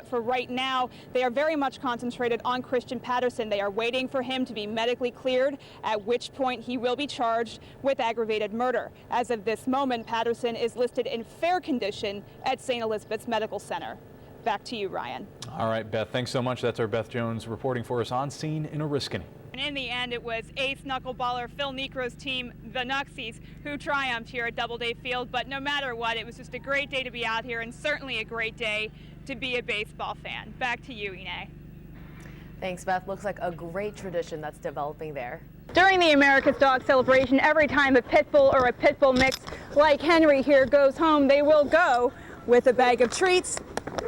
for right now, they are very much concentrated on Christian Patterson. They are waiting for him to be medically cleared, at which point he will be charged with aggravated murder. As of this moment, Patterson is listed in fair condition at St. Elizabeth's Medical Center. Back to you, Ryan. All right, Beth, thanks so much. That's our Beth Jones reporting for us on scene in Oriskany. And in the end, it was ace knuckleballer Phil Necro's team, the Nuxies, who triumphed here at Doubleday Field. But no matter what, it was just a great day to be out here and certainly a great day to be a baseball fan. Back to you, Ine. Thanks, Beth. Looks like a great tradition that's developing there. During the America's Dog celebration, every time a pit bull or a pit bull mix like Henry here goes home, they will go with a bag of treats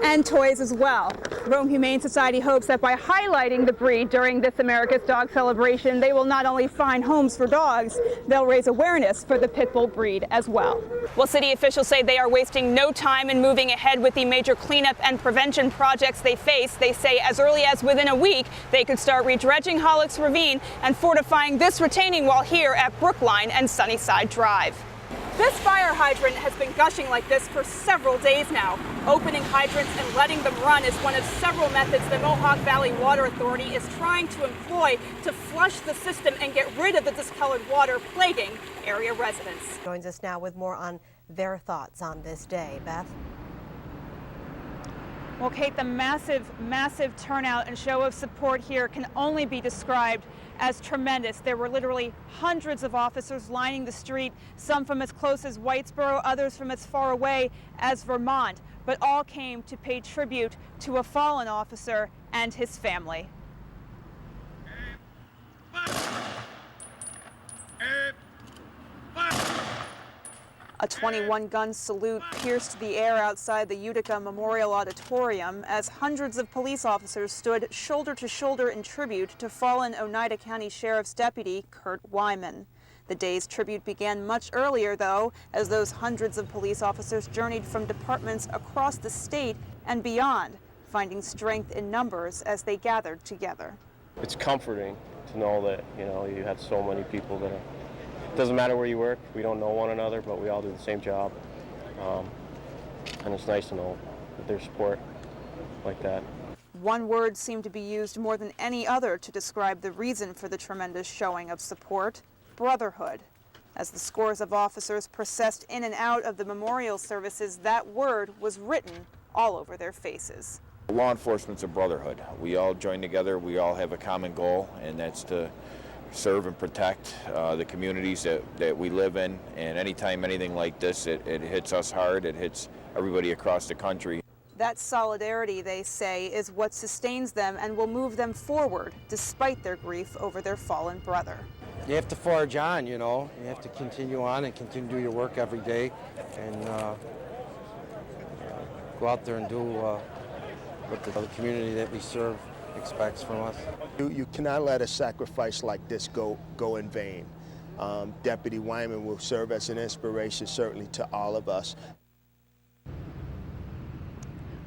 and toys as well. Rome Humane Society hopes that by highlighting the breed during this America's Dog celebration, they will not only find homes for dogs, they'll raise awareness for the pit bull breed as well. Well, city officials say they are wasting no time in moving ahead with the major cleanup and prevention projects they face. They say as early as within a week, they could start redredging Hollick's Ravine and fortifying this retaining wall here at Brookline and Sunnyside Drive. This fire hydrant has been gushing like this for several days now. Opening hydrants and letting them run is one of several methods the Mohawk Valley Water Authority is trying to employ to flush the system and get rid of the discolored water plaguing area residents. Joins us now with more on their thoughts on this day. Beth? Well, Kate, the massive turnout and show of support here can only be described as tremendous. There were literally hundreds of officers lining the street, some from as close as Whitesboro, others from as far away as Vermont, but all came to pay tribute to a fallen officer and his family. A 21-gun salute pierced the air outside the Utica Memorial Auditorium as hundreds of police officers stood shoulder to shoulder in tribute to fallen Oneida County Sheriff's Deputy Kurt Wyman. The day's tribute began much earlier, though, as those hundreds of police officers journeyed from departments across the state and beyond, finding strength in numbers as they gathered together. It's comforting to know that, you had so many people there. It doesn't matter where you work, we don't know one another, but we all do the same job. And it's nice to know that there's support like that. One word seemed to be used more than any other to describe the reason for the tremendous showing of support: brotherhood. As the scores of officers processed in and out of the memorial services, that word was written all over their faces. Law enforcement's a brotherhood. We all join together, we all have a common goal, and that's to serve and protect the communities that we live in. And anytime anything like this, it hits us hard, it hits everybody across the country. That solidarity, they say, is what sustains them and will move them forward despite their grief over their fallen brother. You have to forge on, you have to continue on and continue to do your work every day and go out there and do what the community that we serve expects from us. You cannot let a sacrifice like this go in vain. Deputy Wyman will serve as an inspiration, certainly, to all of us.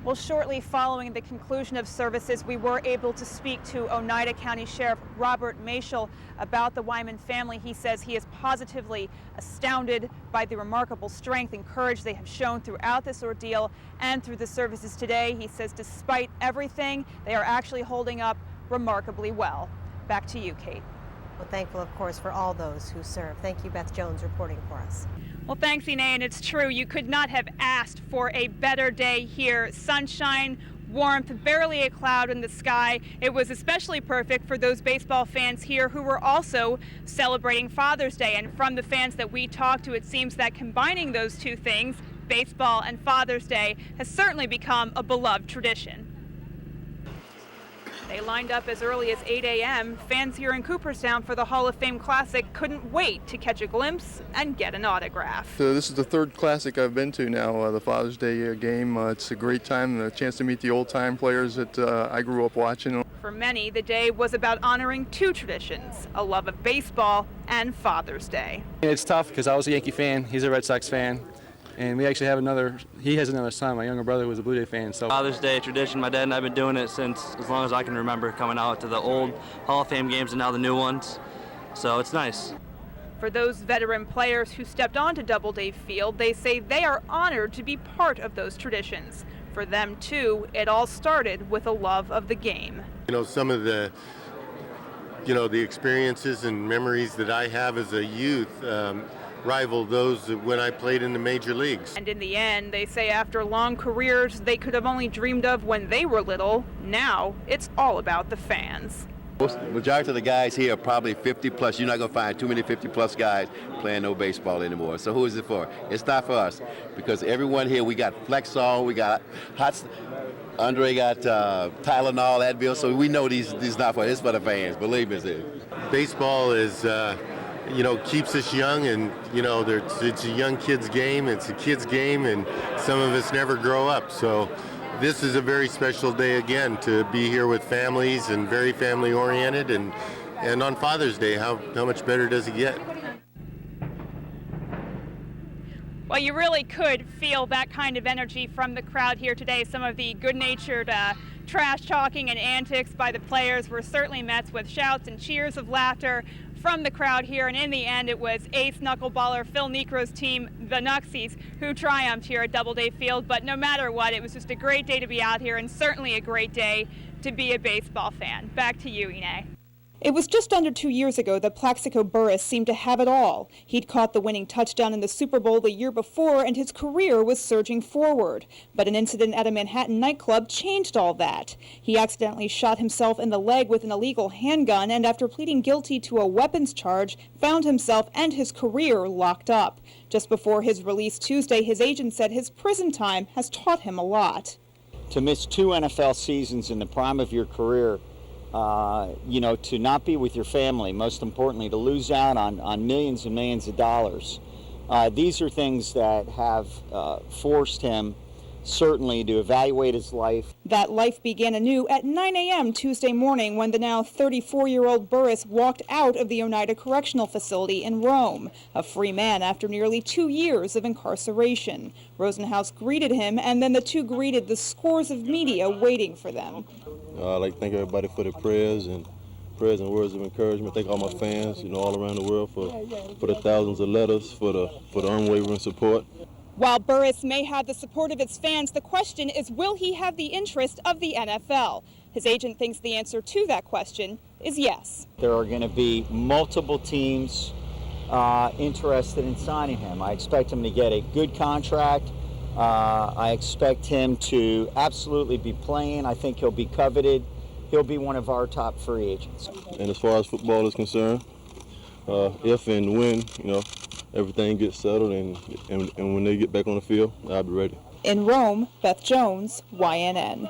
Well, shortly following the conclusion of services, we were able to speak to Oneida County Sheriff Robert Mashel about the Wyman family. He says he is positively astounded by the remarkable strength and courage they have shown throughout this ordeal and through the services today. He says despite everything, they are actually holding up remarkably well. Back to you, Kate. Well, thankful, of course, for all those who serve. Thank you, Beth Jones, reporting for us. Well, thanks, Ine, and it's true. You could not have asked for a better day here. Sunshine, warmth, barely a cloud in the sky. It was especially perfect for those baseball fans here who were also celebrating Father's Day. And from the fans that we talked to, it seems that combining those two things, baseball and Father's Day, has certainly become a beloved tradition. They lined up as early as 8 a.m. Fans here in Cooperstown for the Hall of Fame Classic couldn't wait to catch a glimpse and get an autograph. So this is the third Classic I've been to now, the Father's Day game. It's a great time, a chance to meet the old-time players that I grew up watching. For many, the day was about honoring two traditions, a love of baseball and Father's Day. It's tough because I was a Yankee fan, he's a Red Sox fan. And we actually have he has another son. My younger brother was a Blue Jay fan. So Father's Day tradition, my dad and I have been doing it since as long as I can remember, coming out to the old Hall of Fame games and now the new ones. So it's nice. For those veteran players who stepped onto Doubleday Field, they say they are honored to be part of those traditions. For them, too, it all started with a love of the game. You know, some of the experiences and memories that I have as a youth rival those when I played in the major leagues. And in the end, they say after long careers they could have only dreamed of when they were little, now it's all about the fans. Majority of the guys here are probably 50 plus. You're not going to find too many 50 plus guys playing no baseball anymore. So who is it for? It's not for us, because everyone here, we got Flexol, we got hot. Andre got Tylenol, Advil, so we know these not for. It's for the fans. Believe me, it's Baseball is keeps us young, and it's a young kid's game. It's a kid's game, and some of us never grow up. So this is a very special day again to be here with families and very family oriented, and on Father's Day, how much better does it get? Well, you really could feel that kind of energy from the crowd here today. Some of the good-natured trash talking and antics by the players were certainly met with shouts and cheers of laughter from the crowd here, and in the end it was ace knuckleballer Phil Necro's team, the Nuxies, who triumphed here at Doubleday Field. But no matter what, it was just a great day to be out here, and certainly a great day to be a baseball fan. Back to you, Ine. It was just under 2 years ago that Plaxico Burress seemed to have it all. He'd caught the winning touchdown in the Super Bowl the year before, and his career was surging forward. But an incident at a Manhattan nightclub changed all that. He accidentally shot himself in the leg with an illegal handgun, and after pleading guilty to a weapons charge, found himself and his career locked up. Just before his release Tuesday, his agent said his prison time has taught him a lot. To miss 2 NFL seasons in the prime of your career, to not be with your family, most importantly, to lose out on millions and millions of dollars. These are things that have forced him certainly to evaluate his life. That life began anew at 9 a.m. Tuesday morning when the now 34-year-old Burress walked out of the Oneida Correctional Facility in Rome, a free man after nearly 2 years of incarceration. Rosenhaus greeted him, and then the two greeted the scores of media waiting for them. I'd like to thank everybody for their prayers and words of encouragement. Thank all my fans, all around the world for the thousands of letters, for the unwavering support. While Burress may have the support of his fans, the question is, will he have the interest of the NFL? His agent thinks the answer to that question is yes. There are going to be multiple teams interested in signing him. I expect him to get a good contract. I expect him to absolutely be playing. I think he'll be coveted. He'll be one of our top free agents. And as far as football is concerned, if and when, everything gets settled and when they get back on the field, I'll be ready. In Rome, Beth Jones, YNN.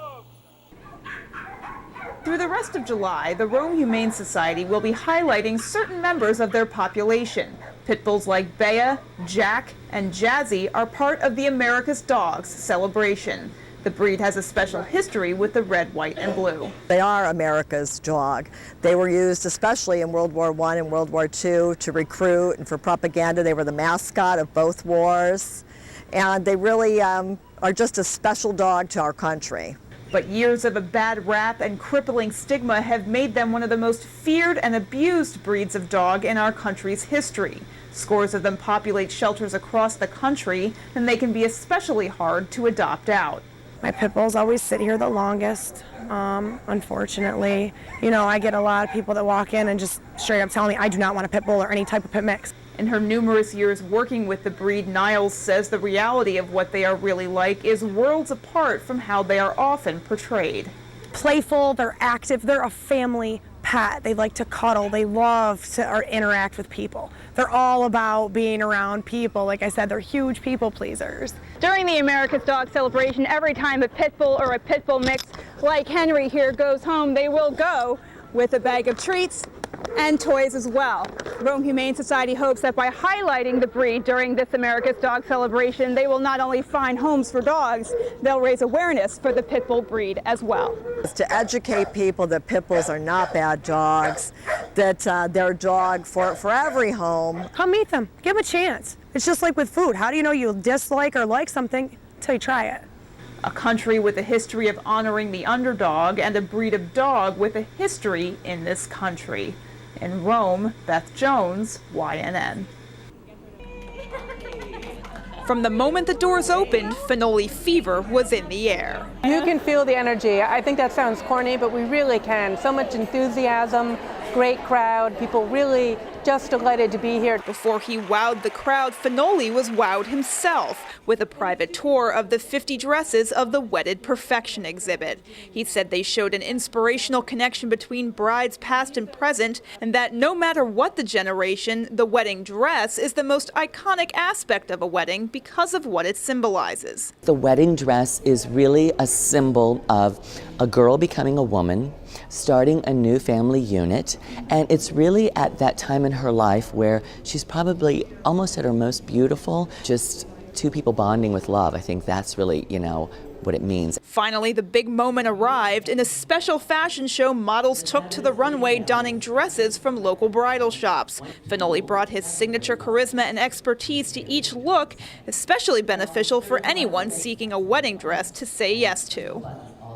Through the rest of July, the Rome Humane Society will be highlighting certain members of their population. Pit bulls like Bea, Jack, and Jazzy are part of the America's Dogs celebration. The breed has a special history with the red, white, and blue. They are America's dog. They were used especially in World War I and World War II to recruit and for propaganda. They were the mascot of both wars. And they really are just a special dog to our country. But years of a bad rap and crippling stigma have made them one of the most feared and abused breeds of dog in our country's history. Scores of them populate shelters across the country, and they can be especially hard to adopt out. My pit bulls always sit here the longest, unfortunately. I get a lot of people that walk in and just straight up tell me I do not want a pit bull or any type of pit mix. In her numerous years working with the breed, Niles says the reality of what they are really like is worlds apart from how they are often portrayed. Playful, they're active, they're a family pet. They like to cuddle, they love to interact with people. They're all about being around people. Like I said, they're huge people pleasers. During the America's Dog celebration, every time a pit bull or a pit bull mix like Henry here goes home, they will go with a bag of treats and toys as well. Rome Humane Society hopes that by highlighting the breed during this America's Dog celebration, they will not only find homes for dogs, they'll raise awareness for the pit bull breed as well. It's to educate people that pit bulls are not bad dogs, that they're a dog for every home. Come meet them, give them a chance. It's just like with food. How do you know you dislike or like something until you try it? A country with a history of honoring the underdog and a breed of dog with a history in this country. In Rome, Beth Jones, YNN. From the moment the doors opened, Fenoli fever was in the air. You can feel the energy. I think that sounds corny, but we really can. So much enthusiasm, great crowd, people really just delighted to be here. Before he wowed the crowd, Fenoli was wowed himself with a private tour of the 50 dresses of the Wedded Perfection exhibit. He said they showed an inspirational connection between brides past and present, and that no matter what the generation, the wedding dress is the most iconic aspect of a wedding because of what it symbolizes. The wedding dress is really a symbol of a girl becoming a woman, starting a new family unit, and it's really at that time in her life where she's probably almost at her most beautiful, just two people bonding with love. I think that's really, what it means. Finally, the big moment arrived. In a special fashion show, models took to the runway donning dresses from local bridal shops. Fenoli brought his signature charisma and expertise to each look, especially beneficial for anyone seeking a wedding dress to say yes to.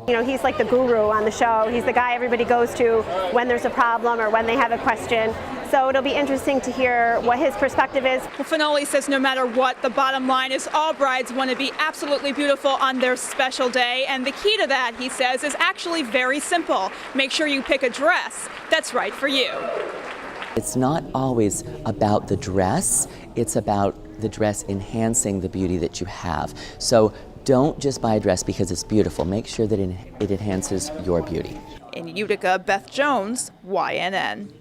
He's like the guru on the show. He's the guy everybody goes to when there's a problem or when they have a question. So it'll be interesting to hear what his perspective is. Well, Fenoli says no matter what, the bottom line is all brides want to be absolutely beautiful on their special day. And the key to that, he says, is actually very simple. Make sure you pick a dress that's right for you. It's not always about the dress, it's about the dress enhancing the beauty that you have. So don't just buy a dress because it's beautiful. Make sure that it enhances your beauty. In Utica, Beth Jones, YNN.